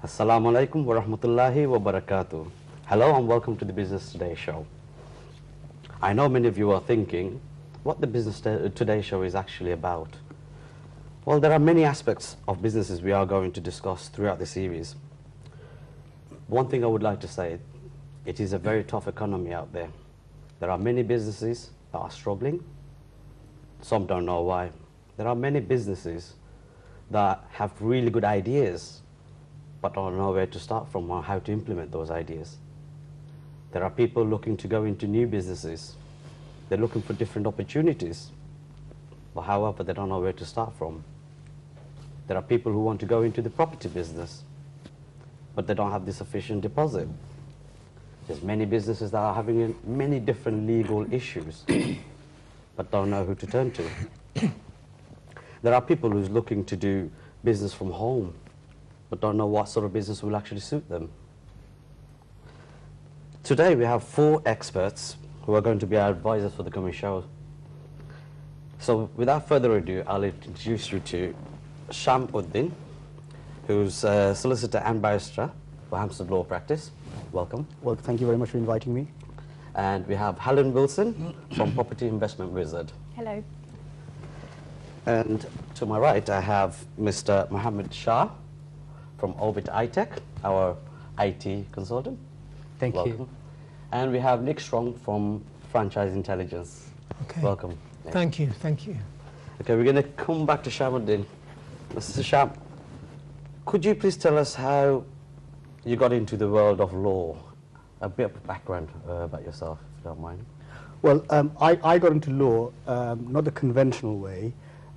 Assalamu alaikum wa rahmatullahi wa barakatuh. Hello and welcome to the Business Today show. I know many of you are thinking what the Business Today show is actually about. Well, there are many aspects of businesses we are going to discuss throughout the series. One thing I would like to say, it is a very tough economy out there. There are many businesses that are struggling. Some don't know why. There are many businesses that have really good ideas but don't know where to start from or how to implement those ideas. There are people looking to go into new businesses. They're looking for different opportunities, but however, they don't know where to start from. There are people who want to go into the property business, but they don't have the sufficient deposit. There's many businesses that are having many different legal issues, but don't know who to turn to. There are people who's looking to do business from home, but don't know what sort of business will actually suit them. Today we have 4 experts who are going to be our advisors for the coming show. So without further ado, I'll introduce you to Sham Uddin, who's a solicitor and barrister for Hampstead Law Practice. Welcome. Well, thank you very much for inviting me. And we have Helen Wilson from Property Investment Wizard. Hello. And to my right, I have Mr. Mohammed Shah from Orbit iTech, our IT consultant. Thank Welcome. you. And we have Nick Strong from Franchise Intelligence. Okay. Welcome, Nick. Thank you, thank you. Okay, we're going to come back to Shamuddin. Mr. Sham, could you please tell us how you got into the world of law? A bit of background about yourself, if you don't mind. Well, I got into law not the conventional way.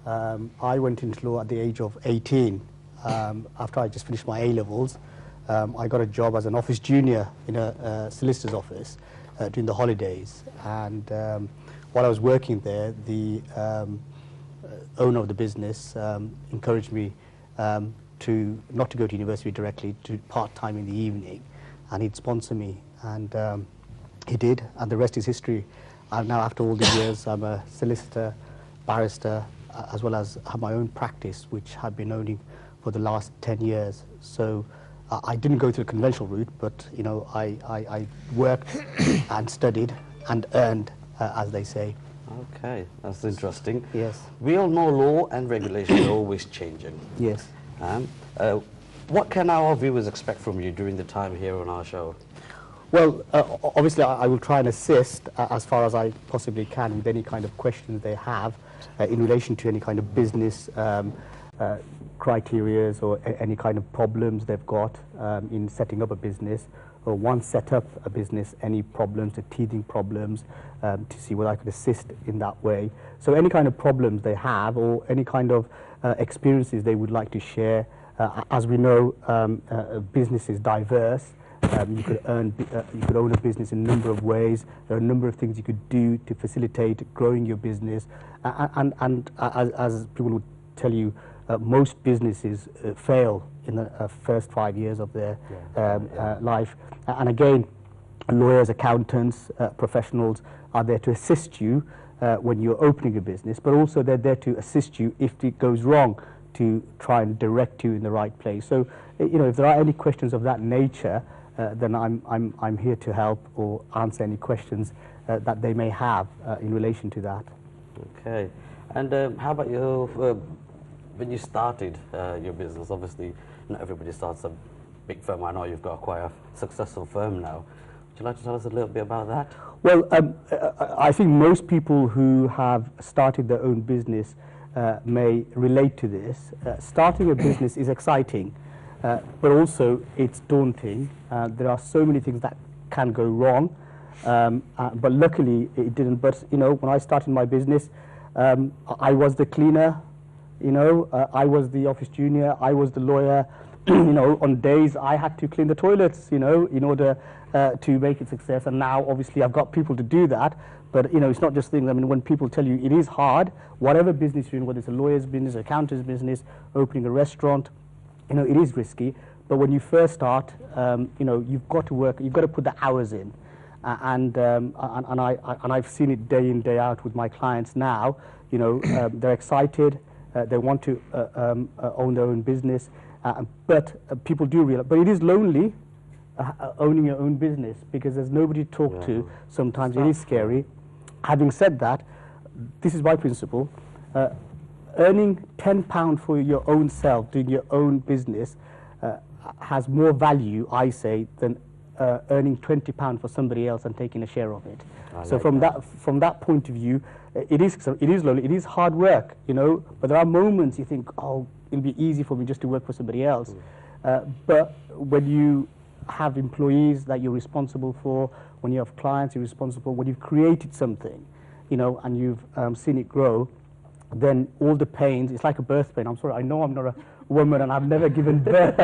I went into law at the age of 18 after I just finished my A-levels. I got a job as an office junior in a solicitor's office during the holidays, and while I was working there, the owner of the business encouraged me to not to go to university directly, to part-time in the evening, and he'd sponsor me, and he did, and the rest is history. And now, after all these years, I'm a solicitor, barrister, as well as have my own practice, which I've been owning for the last 10 years. So I didn't go through the conventional route, but you know, I worked and studied and earned, as they say. Okay, that's interesting. Yes. We all know law and regulation are always changing. Yes. What can our viewers expect from you during the time here on our show? Well, obviously I will try and assist as far as I possibly can with any kind of questions they have in relation to any kind of business criterias or any kind of problems they've got in setting up a business, or once set up a business, any problems, the teething problems, to see whether I could assist in that way. So any kind of problems they have, or any kind of experiences they would like to share. As we know, business is diverse. You could own a business in a number of ways. There are a number of things you could do to facilitate growing your business. And as people would tell you, most businesses fail in the first 5 years of their life. And again, lawyers, accountants, professionals are there to assist you when you're opening a business, but also they're there to assist you if it goes wrong, to try and direct you in the right place. So, you know, if there are any questions of that nature, then I'm here to help or answer any questions that they may have in relation to that. Okay. And how about your, when you started your business? Obviously, not everybody starts a big firm. I know you've got quite a successful firm now. Would you like to tell us a little bit about that? Well, I think most people who have started their own business may relate to this. Starting a business is exciting, but also it's daunting. There are so many things that can go wrong, but luckily it didn't. But you know, when I started my business, I was the cleaner, you know, I was the office junior, I was the lawyer. You know, on days I had to clean the toilets, you know, in order to make it success. And now, obviously, I've got people to do that. But you know, it's not just things. I mean, when people tell you it is hard, whatever business you're in, whether it's a lawyer's business, accountant's business, opening a restaurant, you know, it is risky. But when you first start, you know, you've got to work. You've got to put the hours in, and I've seen it day in, day out with my clients now. You know, they're excited. they want to own their own business, but people do realize, but it is lonely owning your own business because there's nobody to talk to. Sometimes it is scary. Having said that, this is my principle. Earning £10 for your own self, doing your own business, has more value, I say, than earning £20 for somebody else and taking a share of it. So like from that point of view, it is lonely, it is hard work, you know, but there are moments you think, oh, it'll be easy for me just to work for somebody else. But when you have employees that you're responsible for, when you have clients you're responsible, when you've created something, you know, and you've seen it grow, then all the pains, it's like a birth pain. I'm sorry, I know I'm not a woman and I've never given birth.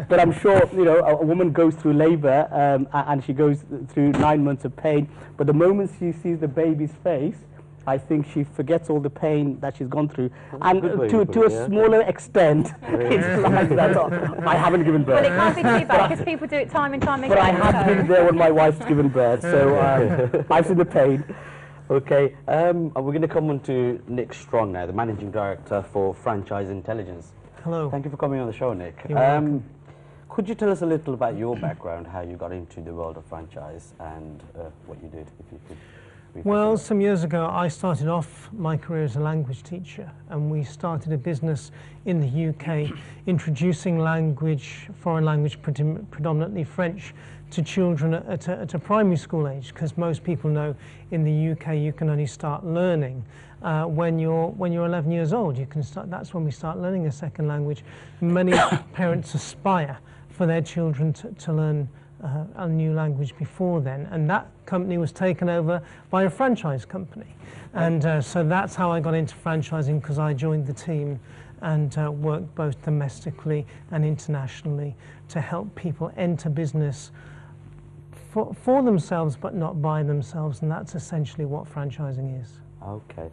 But I'm sure, you know, a woman goes through labor and she goes through 9 months of pain, but the moment she sees the baby's face, I think she forgets all the pain that she's gone through. And to a smaller extent, it's like that. I haven't given birth. But it can't be too bad because people do it time and time again. But I have been there when my wife's given birth, so I've seen the pain. Okay, we're going to come on to Nick Strong now, the Managing Director for Franchise Intelligence. Hello. Thank you for coming on the show, Nick. You're welcome. Could you tell us a little about your background, how you got into the world of franchise and what you did, if you could? Well, some years ago I started off my career as a language teacher, and we started a business in the UK introducing language, foreign language, predominantly French, to children at a primary school age, because most people know in the UK you can only start learning when you're 11 years old. You can start, that's when we start learning a second language. Many parents aspire for their children to learn a new language before then, and that company was taken over by a franchise company, and so that's how I got into franchising, because I joined the team and worked both domestically and internationally to help people enter business for themselves but not by themselves, and that's essentially what franchising is. Okay.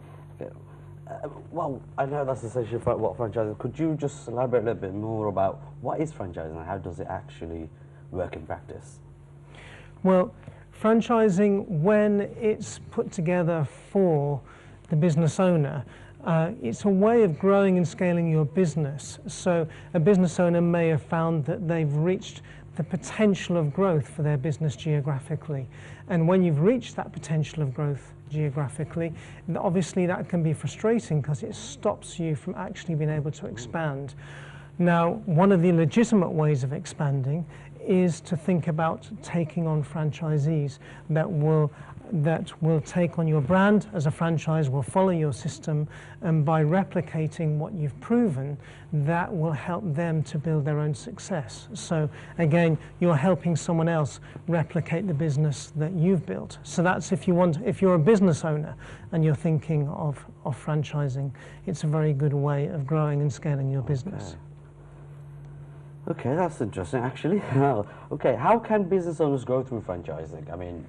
Well, I know that's essentially what franchising is. Could you just elaborate a little bit more about what is franchising and how does it actually work in practice? Well, franchising, when it's put together for the business owner, it's a way of growing and scaling your business. So a business owner may have found that they've reached the potential of growth for their business geographically. And when you've reached that potential of growth geographically, obviously that can be frustrating because it stops you from actually being able to expand. Now, one of the legitimate ways of expanding is to think about taking on franchisees that will take on your brand as a franchise, will follow your system, and by replicating what you've proven, that will help them to build their own success. So again, you're helping someone else replicate the business that you've built. So that's if you're a business owner and you're thinking of franchising, it's a very good way of growing and scaling your business. Okay, that's interesting, actually. Okay, how can business owners grow through franchising? I mean,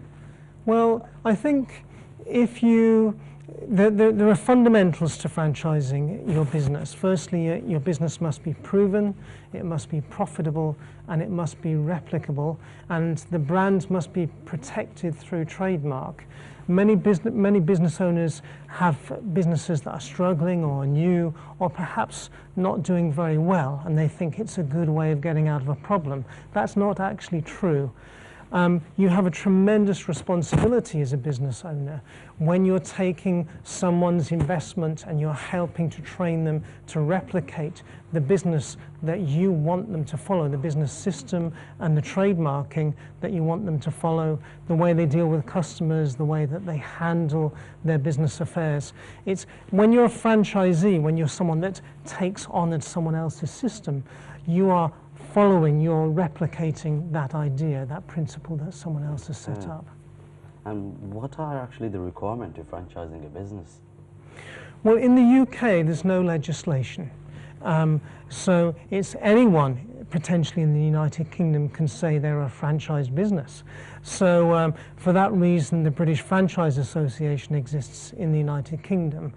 well, I think if there are fundamentals to franchising your business. Firstly, your business must be proven, it must be profitable, and it must be replicable, and the brand must be protected through trademark. Many business owners have businesses that are struggling or new or perhaps not doing very well, and they think it's a good way of getting out of a problem. That's not actually true. You have a tremendous responsibility as a business owner when you're taking someone's investment and you're helping to train them to replicate the business that you want them to follow, the business system and the trademarking that you want them to follow, the way they deal with customers, the way that they handle their business affairs. It's when you're a franchisee, when you're someone that takes on someone else's system, you are following, you're replicating that idea, that principle that someone else has set up. And what are actually the requirements to franchising a business? Well, in the UK, there's no legislation. So it's anyone potentially in the United Kingdom can say they're a franchise business. So for that reason, the British Franchise Association exists in the United Kingdom,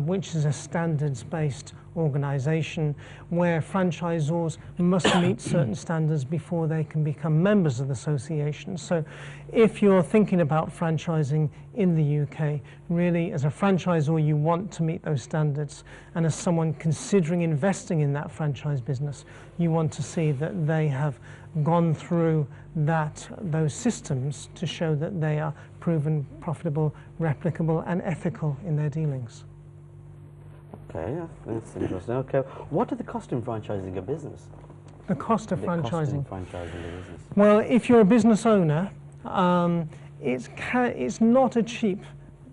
which is a standards-based organisation where franchisors must meet certain standards before they can become members of the association. So if you're thinking about franchising in the UK, really as a franchisor you want to meet those standards, and as someone considering investing in that franchise business, you want to see that they have gone through those systems to show that they are proven, profitable, replicable and ethical in their dealings. Okay, yeah, that's interesting. Okay, what are the costs in franchising a business? The cost of franchising? Cost in franchising a business. Well, if you're a business owner, it's not a cheap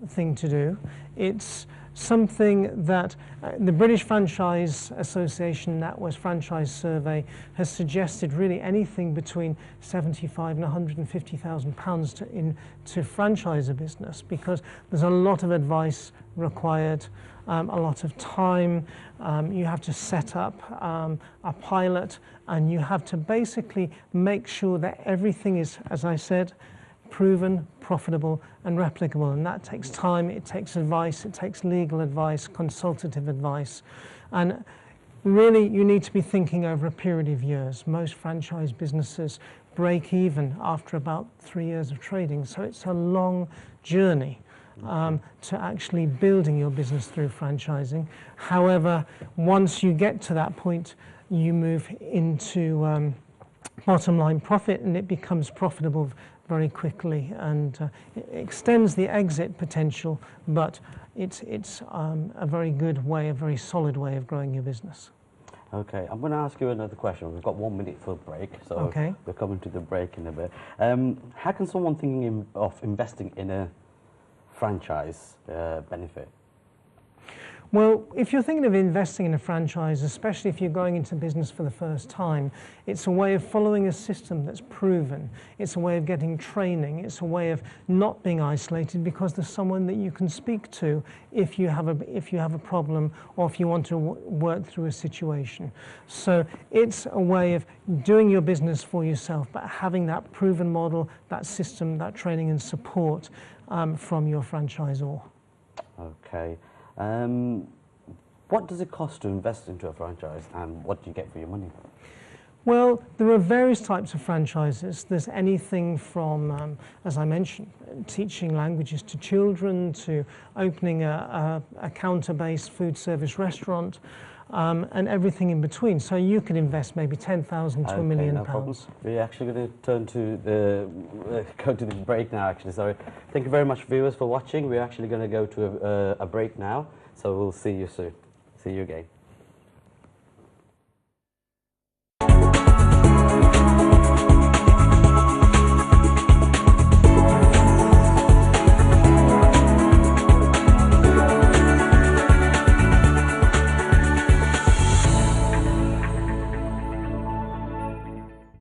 thing to do. It's something that the British Franchise Association, NatWest Franchise Survey, has suggested really anything between £75,000 and £150,000 to franchise a business, because there's a lot of advice required, a lot of time. You have to set up a pilot, and you have to basically make sure that everything is, as I said, proven, profitable and replicable, and that takes time, it takes advice, it takes legal advice, consultative advice, and really you need to be thinking over a period of years. Most franchise businesses break even after about 3 years of trading, so it's a long journey to actually building your business through franchising. However, once you get to that point, you move into bottom line profit, and it becomes profitable very quickly, and it extends the exit potential, but it's a very good way, a very solid way of growing your business. Okay, I'm going to ask you another question. We've got 1 minute for a break, so okay. We're coming to the break in a bit. How can someone thinking of investing in a franchise benefit? Well, if you're thinking of investing in a franchise, especially if you're going into business for the first time, it's a way of following a system that's proven. It's a way of getting training. It's a way of not being isolated, because there's someone that you can speak to if you have a problem, or if you want to work through a situation. So it's a way of doing your business for yourself, but having that proven model, that system, that training and support from your franchisor. Okay. What does it cost to invest into a franchise, and what do you get for your money? Well, there are various types of franchises. There's anything from, as I mentioned, teaching languages to children, to opening a counter-based food service restaurant, and everything in between. So you could invest maybe 10,000 to £1 million. No problem. We're actually going to turn to go to the break now, actually. Sorry. Thank you very much, viewers, for watching. We're actually going to go to a break now, so we'll see you soon. See you again.